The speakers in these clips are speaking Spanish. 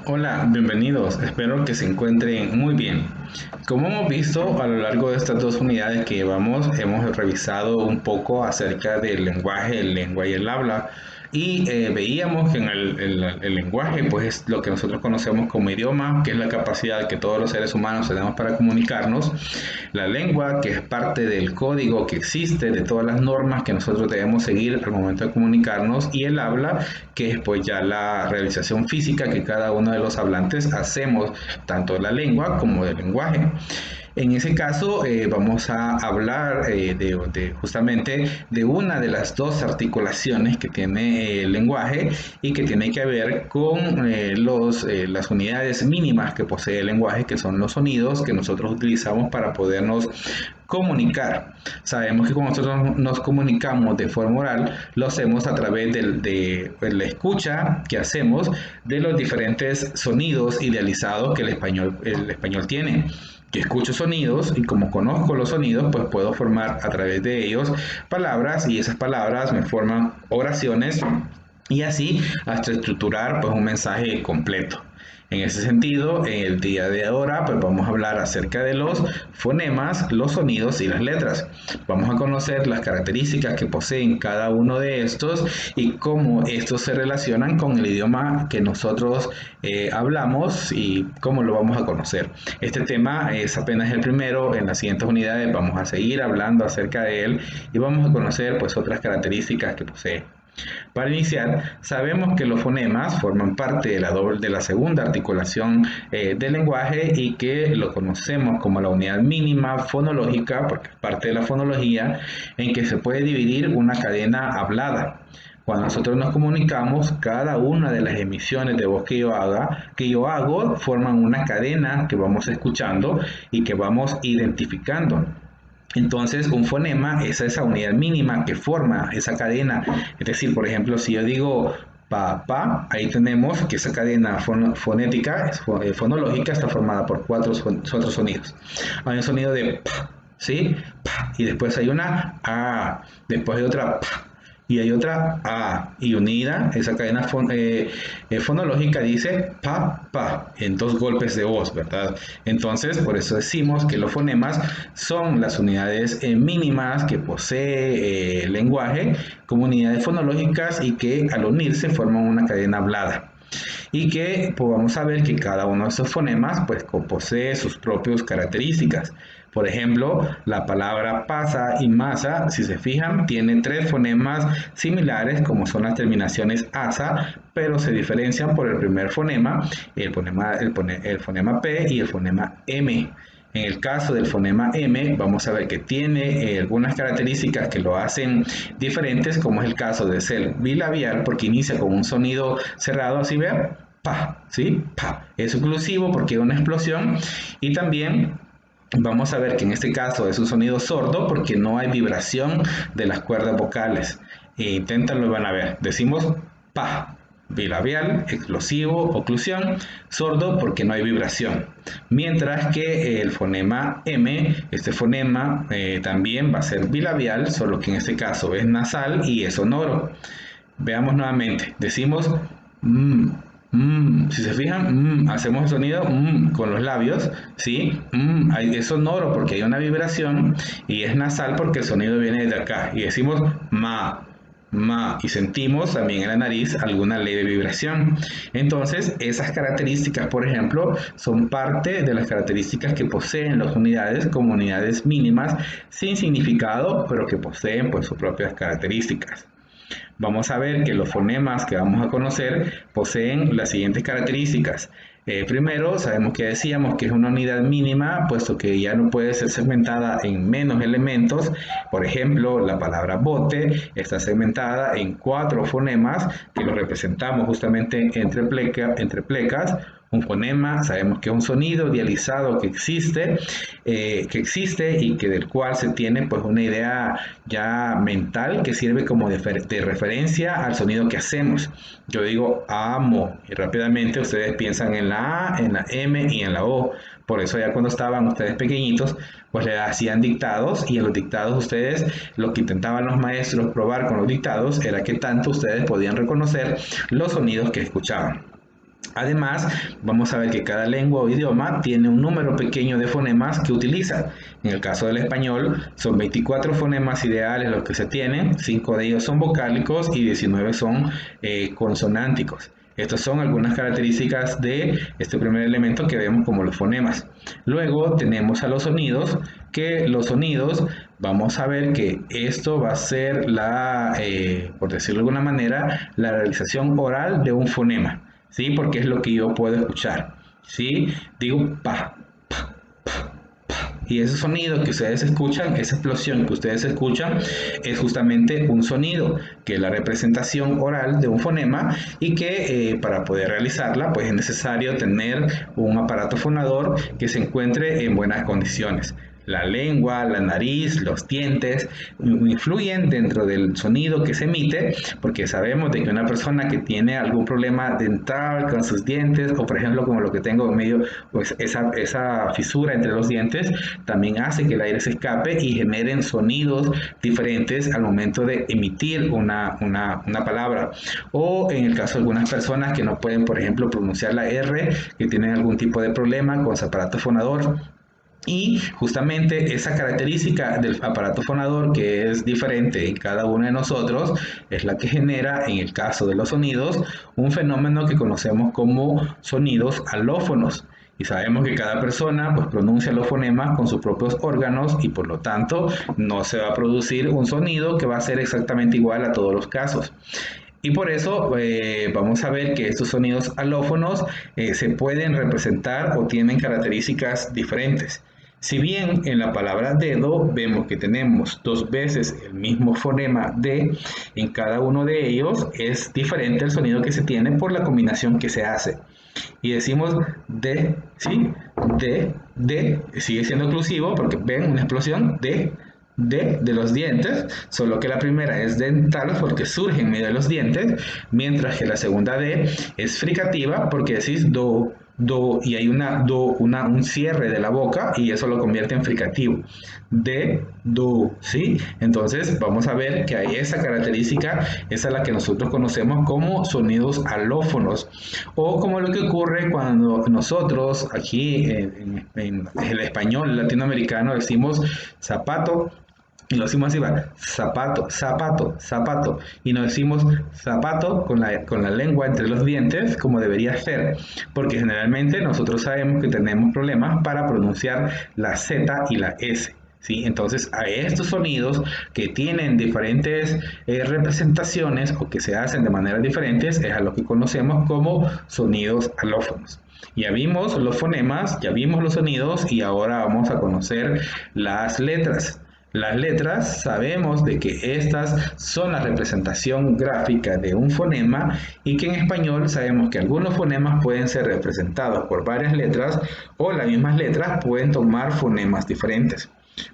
Hola, bienvenidos. Espero que se encuentren muy bien. Como hemos visto a lo largo de estas dos unidades que llevamos, hemos revisado un poco acerca del lenguaje, el lengua y el habla. Y veíamos que en el lenguaje, pues es lo que nosotros conocemos como idioma, que es la capacidad que todos los seres humanos tenemos para comunicarnos. La lengua, que es parte del código que existe, de todas las normas que nosotros debemos seguir al momento de comunicarnos. Y el habla, que es pues ya la realización física que cada uno de los hablantes hacemos, tanto de la lengua como del lenguaje. En ese caso, vamos a hablar justamente de una de las dos articulaciones que tiene el lenguaje y que tiene que ver con las unidades mínimas que posee el lenguaje, que son los sonidos que nosotros utilizamos para podernos comunicar. Sabemos que cuando nosotros nos comunicamos de forma oral, lo hacemos a través de la escucha que hacemos de los diferentes sonidos idealizados que el español tiene. Yo escucho sonidos y como conozco los sonidos, pues puedo formar a través de ellos palabras y esas palabras me forman oraciones y así hasta estructurar pues un mensaje completo. En ese sentido, en el día de ahora, pues vamos a hablar acerca de los fonemas, los sonidos y las letras. Vamos a conocer las características que poseen cada uno de estos y cómo estos se relacionan con el idioma que nosotros hablamos y cómo lo vamos a conocer. Este tema es apenas el primero. En las siguientes unidades vamos a seguir hablando acerca de él y vamos a conocer pues otras características que posee. Para iniciar, sabemos que los fonemas forman parte de la segunda articulación del lenguaje y que lo conocemos como la unidad mínima fonológica, porque es parte de la fonología, en que se puede dividir una cadena hablada. Cuando nosotros nos comunicamos, cada una de las emisiones de voz que yo hago, forman una cadena que vamos escuchando y que vamos identificando. Entonces, un fonema es esa unidad mínima que forma esa cadena. Es decir, por ejemplo, si yo digo pa, ahí tenemos que esa cadena fonética, fonológica, está formada por cuatro sonidos. Hay un sonido de pa, ¿sí? Pa, y después hay una a, después hay otra pa, y hay otra A, y unida, esa cadena fonológica dice pa, en dos golpes de voz, ¿verdad? Entonces, por eso decimos que los fonemas son las unidades mínimas que posee el lenguaje como unidades fonológicas y que al unirse forman una cadena hablada y que pues, vamos a ver que cada uno de esos fonemas pues posee sus propias características. Por ejemplo, la palabra pasa y masa, si se fijan, tiene tres fonemas similares como son las terminaciones asa, pero se diferencian por el primer fonema, el fonema P y el fonema M. En el caso del fonema M, vamos a ver que tiene algunas características que lo hacen diferentes, como es el caso de ser bilabial, porque inicia con un sonido cerrado, así vean, pa, ¿sí? Pa. Es oclusivo porque es una explosión y también vamos a ver que en este caso es un sonido sordo porque no hay vibración de las cuerdas vocales. Inténtanlo y van a ver. Decimos pa, bilabial, explosivo, oclusión, sordo porque no hay vibración. Mientras que el fonema M, este fonema también va a ser bilabial, solo que en este caso es nasal y es sonoro. Veamos nuevamente. Decimos si se fijan, hacemos el sonido con los labios, ¿sí? Es sonoro porque hay una vibración y es nasal porque el sonido viene de acá. Y decimos ma, y sentimos también en la nariz alguna leve vibración. Entonces, esas características, por ejemplo, son parte de las características que poseen las unidades como unidades mínimas sin significado, pero que poseen pues sus propias características. Vamos a ver que los fonemas que vamos a conocer poseen las siguientes características. Primero, sabemos que decíamos que es una unidad mínima, puesto que ya no puede ser segmentada en menos elementos. Por ejemplo, la palabra bote está segmentada en cuatro fonemas que lo representamos justamente entre plecas. Un fonema, sabemos que es un sonido idealizado que existe y que del cual se tiene pues una idea ya mental que sirve como de referencia al sonido que hacemos. Yo digo amo y rápidamente ustedes piensan en la A, en la M y en la O. Por eso ya cuando estaban ustedes pequeñitos, pues le hacían dictados y en los dictados ustedes, lo que intentaban los maestros probar con los dictados era que tanto ustedes podían reconocer los sonidos que escuchaban. Además, vamos a ver que cada lengua o idioma tiene un número pequeño de fonemas que utiliza. En el caso del español, son 24 fonemas ideales los que se tienen, 5 de ellos son vocálicos y 19 son consonánticos. Estas son algunas características de este primer elemento que vemos como los fonemas. Luego tenemos a los sonidos, que los sonidos, vamos a ver que esto va a ser por decirlo de alguna manera, la realización oral de un fonema. ¿Sí? Porque es lo que yo puedo escuchar, ¿sí? Digo pa, pa, pa, pa. Y ese sonido que ustedes escuchan, esa explosión que ustedes escuchan, es justamente un sonido, que es la representación oral de un fonema y que para poder realizarla, pues es necesario tener un aparato fonador que se encuentre en buenas condiciones. La lengua, la nariz, los dientes influyen dentro del sonido que se emite, porque sabemos de que una persona que tiene algún problema dental con sus dientes, o por ejemplo como lo que tengo en medio, pues esa fisura entre los dientes, también hace que el aire se escape y generen sonidos diferentes al momento de emitir una palabra. O en el caso de algunas personas que no pueden, por ejemplo, pronunciar la R, que tienen algún tipo de problema con su aparato fonador. Y justamente esa característica del aparato fonador, que es diferente en cada uno de nosotros, es la que genera, en el caso de los sonidos, un fenómeno que conocemos como sonidos alófonos. Y sabemos que cada persona pues, pronuncia los fonemas con sus propios órganos y por lo tanto no se va a producir un sonido que va a ser exactamente igual a todos los casos. Y por eso vamos a ver que estos sonidos alófonos se pueden representar o tienen características diferentes. Si bien en la palabra dedo vemos que tenemos 2 veces el mismo fonema D, en cada uno de ellos es diferente el sonido que se tiene por la combinación que se hace. Y decimos D, ¿sí? D, sigue siendo oclusivo porque ven una explosión de los dientes, solo que la primera es dental porque surge en medio de los dientes, mientras que la segunda D es fricativa porque decís do, y hay un cierre de la boca y eso lo convierte en fricativo. De, do, ¿sí? Entonces vamos a ver que hay esa característica, esa es la que nosotros conocemos como sonidos alófonos, o como lo que ocurre cuando nosotros aquí en el español latinoamericano decimos zapato, y lo decimos así, va, zapato, zapato, zapato. Y no decimos zapato con la lengua entre los dientes como debería ser. Porque generalmente nosotros sabemos que tenemos problemas para pronunciar la Z y la S. ¿Sí? Entonces, a estos sonidos que tienen diferentes representaciones o que se hacen de maneras diferentes, es a lo que conocemos como sonidos alófonos. Ya vimos los fonemas, ya vimos los sonidos y ahora vamos a conocer las letras. Las letras sabemos de que estas son la representación gráfica de un fonema y que en español sabemos que algunos fonemas pueden ser representados por varias letras o las mismas letras pueden tomar fonemas diferentes.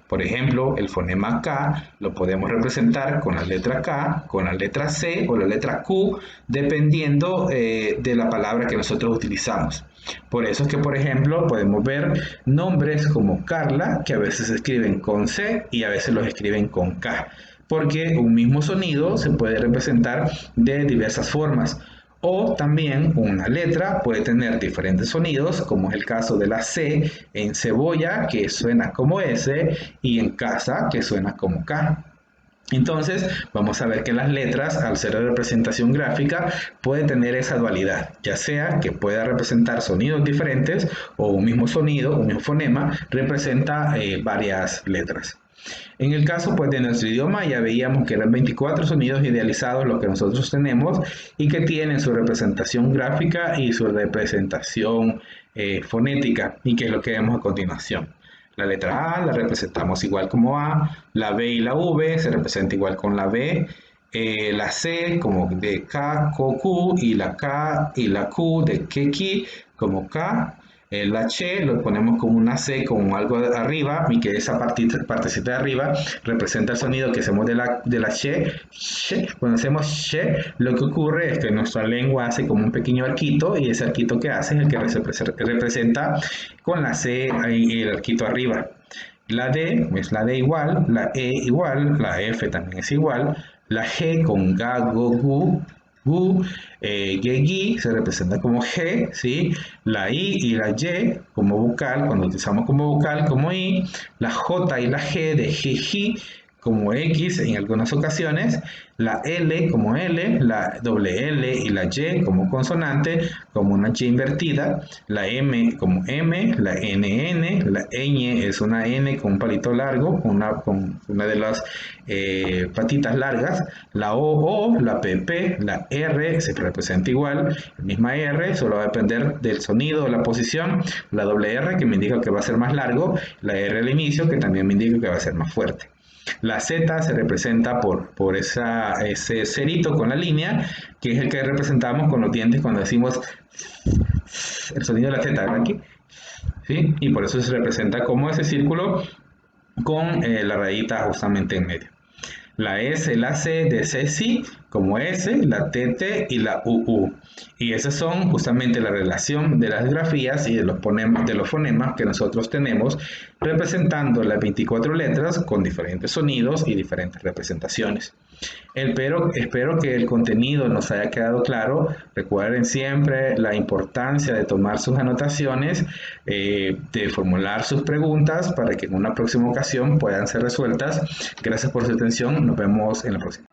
Por ejemplo, el fonema K lo podemos representar con la letra K, con la letra C o la letra Q, dependiendo de la palabra que nosotros utilizamos. Por eso es que, por ejemplo, podemos ver nombres como Carla, que a veces se escriben con C y a veces los escriben con K, porque un mismo sonido se puede representar de diversas formas. O también una letra puede tener diferentes sonidos, como es el caso de la C en cebolla, que suena como S, y en casa, que suena como K. Entonces, vamos a ver que las letras, al ser de representación gráfica, pueden tener esa dualidad, ya sea que pueda representar sonidos diferentes o un mismo sonido, un mismo fonema, representa varias letras. En el caso pues, de nuestro idioma ya veíamos que eran 24 sonidos idealizados los que nosotros tenemos y que tienen su representación gráfica y su representación fonética y que es lo que vemos a continuación. La letra A la representamos igual como A, la B y la V se representa igual con la B, la C como de K, Q, y la K y la Q de Ki como K. La Che lo ponemos como una C con algo arriba y que esa partecita de arriba representa el sonido que hacemos de la Che. Cuando hacemos Che, lo que ocurre es que nuestra lengua hace como un pequeño arquito y ese arquito que hace es el que representa con la C y el arquito arriba. La D es la D igual, la E igual, la F también es igual, la G con Ga, Go, Gu, U, Y se representa como G, ¿sí? La I y la Y como vocal, cuando utilizamos como vocal, como I, la J y la G de Ji como X en algunas ocasiones, la L como L, la doble L y la Y como consonante, como una Y invertida, la M como M, la NN, la ñ es una N con un palito largo, con una de las patitas largas, la O, la PP, la R se representa igual, la misma R, solo va a depender del sonido o la posición, la doble R que me indica que va a ser más largo, la R al inicio que también me indica que va a ser más fuerte. La Z se representa por ese cerito con la línea, que es el que representamos con los dientes cuando decimos el sonido de la Z, ¿verdad? Aquí, ¿sí? Y por eso se representa como ese círculo con la rayita justamente en medio. La S, la C de Ceci como S, la TT y la UU. Y esas son justamente la relación de las grafías y de los fonemas que nosotros tenemos representando las 24 letras con diferentes sonidos y diferentes representaciones. Espero que el contenido nos haya quedado claro. Recuerden siempre la importancia de tomar sus anotaciones, de formular sus preguntas para que en una próxima ocasión puedan ser resueltas. Gracias por su atención. Nos vemos en la próxima.